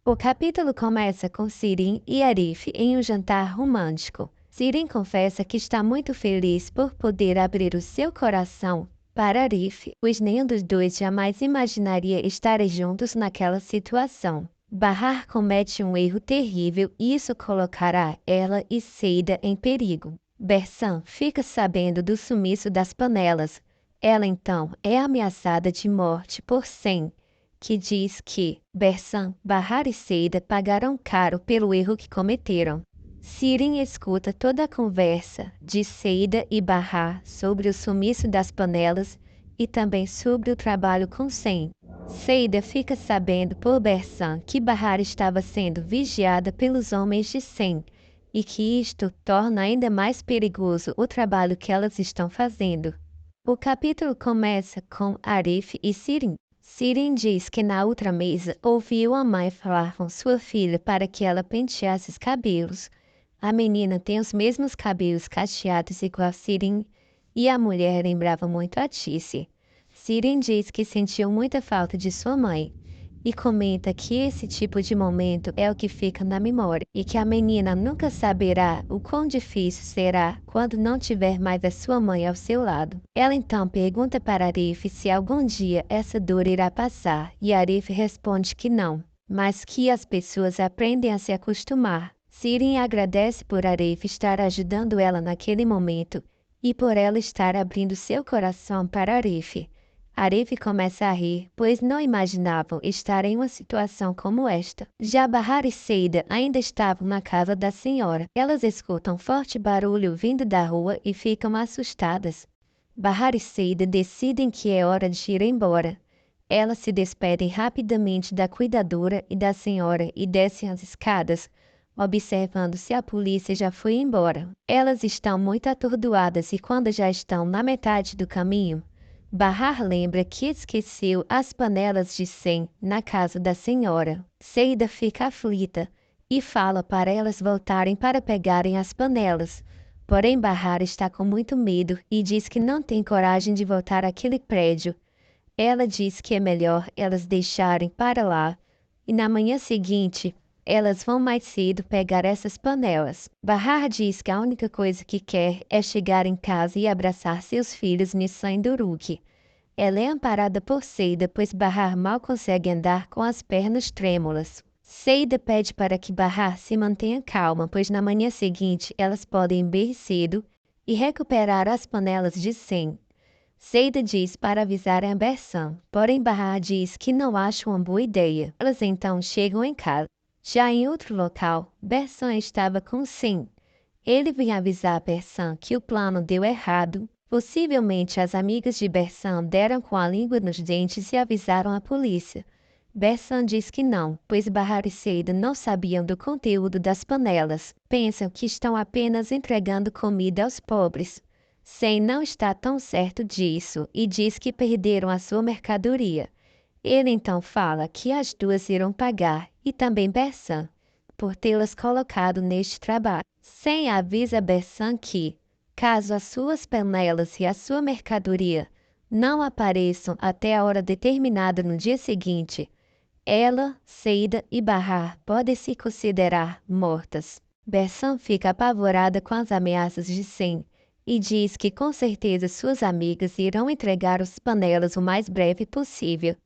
O capítulo começa com Sirin e Arif em um jantar romântico. Sirin confessa que está muito feliz por poder abrir o seu coração para Arif, pois nenhum dos dois jamais imaginaria estarem juntos naquela situação. Bahar comete um erro terrível e isso colocará ela e Seida em perigo. Bersam fica sabendo do sumiço das panelas. Ela então é ameaçada de morte por Sem, que diz que Bersam, Bahar e Seida pagarão caro pelo erro que cometeram. Sirin escuta toda a conversa de Seida e Bahar sobre o sumiço das panelas e também sobre o trabalho com Sem. Seida fica sabendo por Bersam que Bahar estava sendo vigiada pelos homens de Sem e que isto torna ainda mais perigoso o trabalho que elas estão fazendo. O capítulo começa com Arif e Sirin. Sirin diz que na outra mesa ouviu a mãe falar com sua filha para que ela penteasse os cabelos. A menina tem os mesmos cabelos cacheados igual a Sirin e a mulher lembrava muito a Tice. Sirin diz que sentiu muita falta de sua mãe e comenta que esse tipo de momento é o que fica na memória e que a menina nunca saberá o quão difícil será quando não tiver mais a sua mãe ao seu lado. Ela então pergunta para Arif se algum dia essa dor irá passar e Arif responde que não, mas que as pessoas aprendem a se acostumar. Sirin agradece por Arif estar ajudando ela naquele momento e por ela estar abrindo seu coração para Arif. Arif começa a rir, pois não imaginavam estar em uma situação como esta. Já Bahar e Seida ainda estavam na casa da senhora. Elas escutam forte barulho vindo da rua e ficam assustadas. Bahar e Seida decidem que é hora de ir embora. Elas se despedem rapidamente da cuidadora e da senhora e descem as escadas, observando se a polícia já foi embora. Elas estão muito atordoadas e quando já estão na metade do caminho, Bahar lembra que esqueceu as panelas de Sem na casa da senhora. Seida fica aflita e fala para elas voltarem para pegarem as panelas. Porém, Bahar está com muito medo e diz que não tem coragem de voltar àquele prédio. Ela diz que é melhor elas deixarem para lá e na manhã seguinte elas vão mais cedo pegar essas panelas. Bahar diz que a única coisa que quer é chegar em casa e abraçar seus filhos Nissan e Duruk. Ela é amparada por Seida, pois Bahar mal consegue andar com as pernas trêmulas. Seida pede para que Bahar se mantenha calma, pois na manhã seguinte elas podem ir cedo e recuperar as panelas de Sem. Seida diz para avisar a Bersam, porém Bahar diz que não acha uma boa ideia. Elas então chegam em casa. Já em outro local, Bersam estava com Sem. Ele vinha avisar Bersam que o plano deu errado. Possivelmente as amigas de Bersam deram com a língua nos dentes e avisaram a polícia. Bersam diz que não, pois Bahar e Seida não sabiam do conteúdo das panelas. Pensam que estão apenas entregando comida aos pobres. Sem não está tão certo disso e diz que perderam a sua mercadoria. Ele então fala que as duas irão pagar, e também Bersam, por tê-las colocado neste trabalho. Sem avisa Bersam que, caso as suas panelas e a sua mercadoria não apareçam até a hora determinada no dia seguinte, ela, Seida e Bahar podem se considerar mortas. Bersam fica apavorada com as ameaças de Sem e diz que com certeza suas amigas irão entregar as panelas o mais breve possível.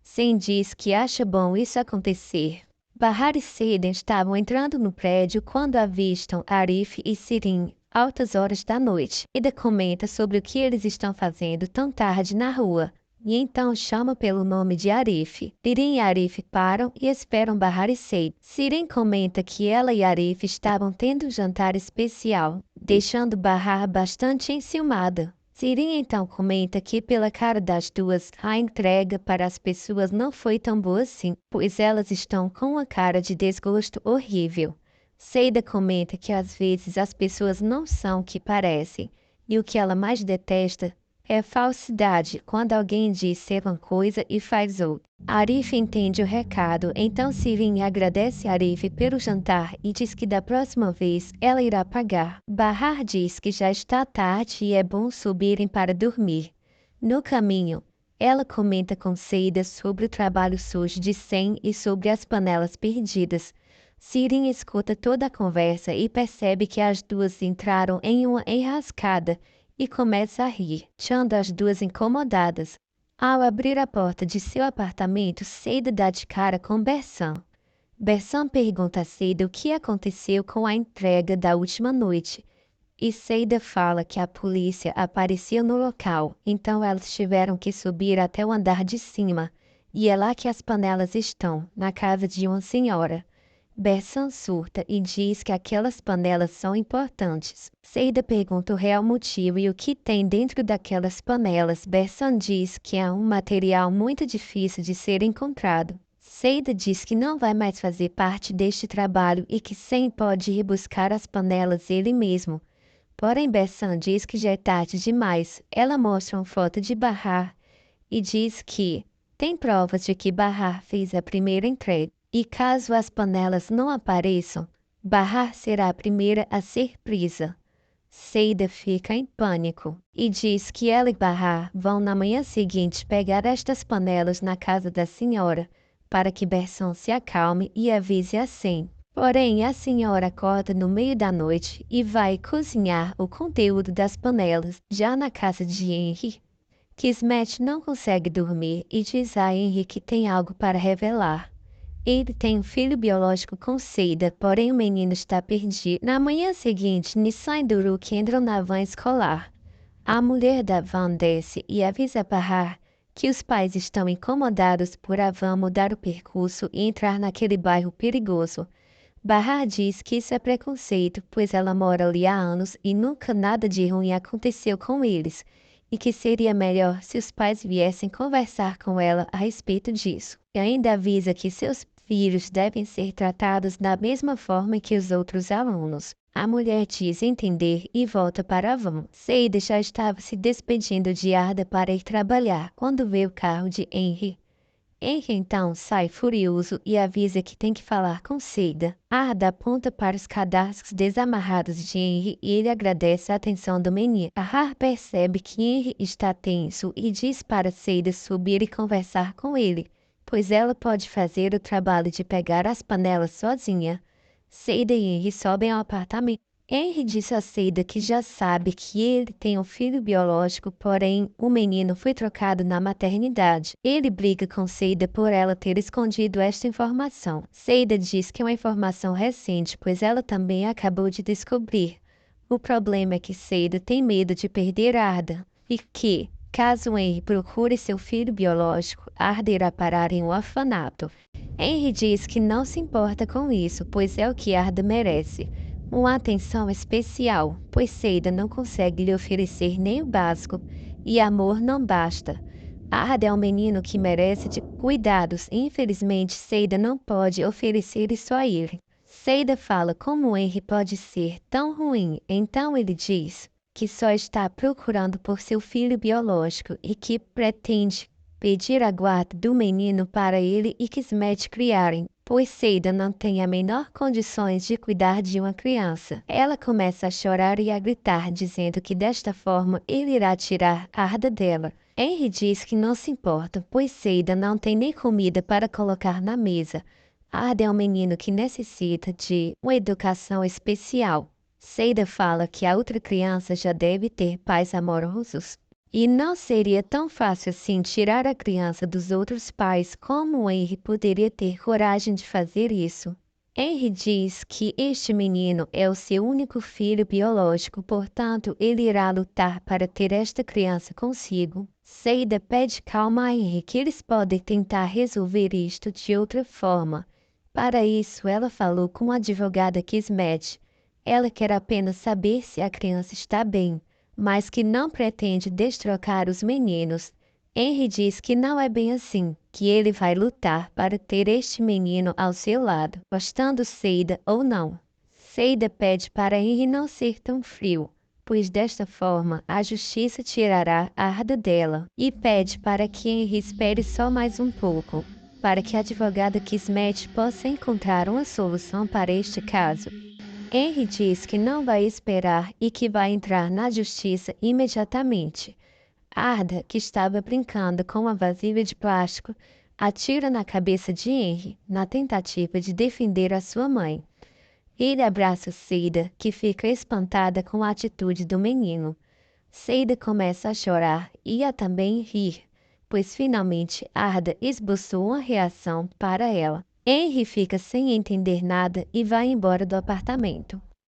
Sem diz que acha bom isso acontecer. Bahar e Seida estavam entrando no prédio quando avistam Arif e Sirin altas horas da noite. Seida comenta sobre o que eles estão fazendo tão tarde na rua e então chama pelo nome de Arif. Sirin e Arif param e esperam Bahar e Seida. Sirin comenta que ela e Arif estavam tendo um jantar especial, deixando Bahar bastante enciumada. Sirin então comenta que pela cara das duas, a entrega para as pessoas não foi tão boa assim, pois elas estão com uma cara de desgosto horrível. Seida comenta que às vezes as pessoas não são o que parecem, e o que ela mais detesta é falsidade, quando alguém diz ser uma coisa e faz outra. Arif entende o recado, então Sirin agradece a Arif pelo jantar e diz que da próxima vez ela irá pagar. Bahar diz que já está tarde e é bom subirem para dormir. No caminho, Ela comenta com Seida sobre o trabalho sujo de Sam e sobre as panelas perdidas. Siren escuta toda a conversa e percebe que as duas entraram em uma enrascada e começa a rir, deixando as duas incomodadas. Ao abrir a porta de seu apartamento, Seida dá de cara com Bersam. Bersam pergunta a Seida o que aconteceu com a entrega da última noite. E Seida fala que a polícia apareceu no local, então elas tiveram que subir até o andar de cima, e é lá que as panelas estão, na casa de uma senhora. Bersam surta e diz que aquelas panelas são importantes. Seida pergunta o real motivo e o que tem dentro daquelas panelas. Bersam diz que é um material muito difícil de ser encontrado. Seida diz que não vai mais fazer parte deste trabalho e que Sam pode ir buscar as panelas ele mesmo. Porém, Bersam diz que já é tarde demais. Ela mostra uma foto de Bahar e diz que tem provas de que Bahar fez a primeira entrega. E caso as panelas não apareçam, Bahar será a primeira a ser presa. Seida fica em pânico e diz que ela e Bahar vão na manhã seguinte pegar estas panelas na casa da senhora, para que Bersam se acalme e avise a Sam. Porém, a senhora acorda no meio da noite e vai cozinhar o conteúdo das panelas já na casa de Henry. Kismet não consegue dormir e diz a Henry que tem algo para revelar. Ele tem um filho biológico com Seida, porém o menino está perdido. Na manhã seguinte, Nissan e Duruk entram na van escolar. A mulher da van desce e avisa Bahar que os pais estão incomodados por a van mudar o percurso e entrar naquele bairro perigoso. Bahar diz que isso é preconceito, pois ela mora ali há anos e nunca nada de ruim aconteceu com eles, e que seria melhor se os pais viessem conversar com ela a respeito disso. E ainda avisa que seus filhos devem ser tratados da mesma forma que os outros alunos. A mulher diz entender e volta para a van. Seida já estava se despedindo de Arda para ir trabalhar quando vê o carro de Henry. Henry então sai furioso e avisa que tem que falar com Seida. Arda aponta para os cadastros desamarrados de Henry e ele agradece a atenção do menino. Bahar percebe que Henry está tenso e diz para Seida subir e conversar com ele, pois ela pode fazer o trabalho de pegar as panelas sozinha. Seida e Henry sobem ao apartamento. Henry disse a Seida que já sabe que ele tem um filho biológico, porém o menino foi trocado na maternidade. Ele briga com Seida por ela ter escondido esta informação. Seida diz que é uma informação recente, pois ela também acabou de descobrir. O problema é que Seida tem medo de perder Arda e que, caso Henry procure seu filho biológico, Arda irá parar em um orfanato. Henry diz que não se importa com isso, pois é o que Arda merece. Uma atenção especial, pois Seida não consegue lhe oferecer nem o básico, e amor não basta. Arda é um menino que merece de cuidados e infelizmente Seida não pode oferecer isso a ele. Seida fala como Henry pode ser tão ruim, então ele diz que só está procurando por seu filho biológico e que pretende pedir a guarda do menino para ele e Kismet criarem, pois Seida não tem a menor condições de cuidar de uma criança. Ela começa a chorar e a gritar, dizendo que desta forma ele irá tirar Arda dela. Henry diz que não se importa, pois Seida não tem nem comida para colocar na mesa. Arda é um menino que necessita de uma educação especial. Seida fala que a outra criança já deve ter pais amorosos. E não seria tão fácil assim tirar a criança dos outros pais como Henry poderia ter coragem de fazer isso. Henry diz que este menino é o seu único filho biológico, portanto, ele irá lutar para ter esta criança consigo. Seida pede calma a Henry que eles podem tentar resolver isto de outra forma. Para isso, ela falou com a advogada Kismet. Ela quer apenas saber se a criança está bem, mas que não pretende destrocar os meninos. Henry diz que não é bem assim, que ele vai lutar para ter este menino ao seu lado, gostando Seida ou não. Seida pede para Henry não ser tão frio, pois desta forma a justiça tirará a Arda dela, e pede para que Henry espere só mais um pouco, para que a advogada Kismet possa encontrar uma solução para este caso. Henry diz que não vai esperar e que vai entrar na justiça imediatamente. Arda, que estava brincando com uma vasilha de plástico, atira na cabeça de Henry, na tentativa de defender a sua mãe. Ele abraça Seda, que fica espantada com a atitude do menino. Seda começa a chorar e a também rir, pois finalmente Arda esboçou uma reação para ela. Henry fica sem entender nada e vai embora do apartamento.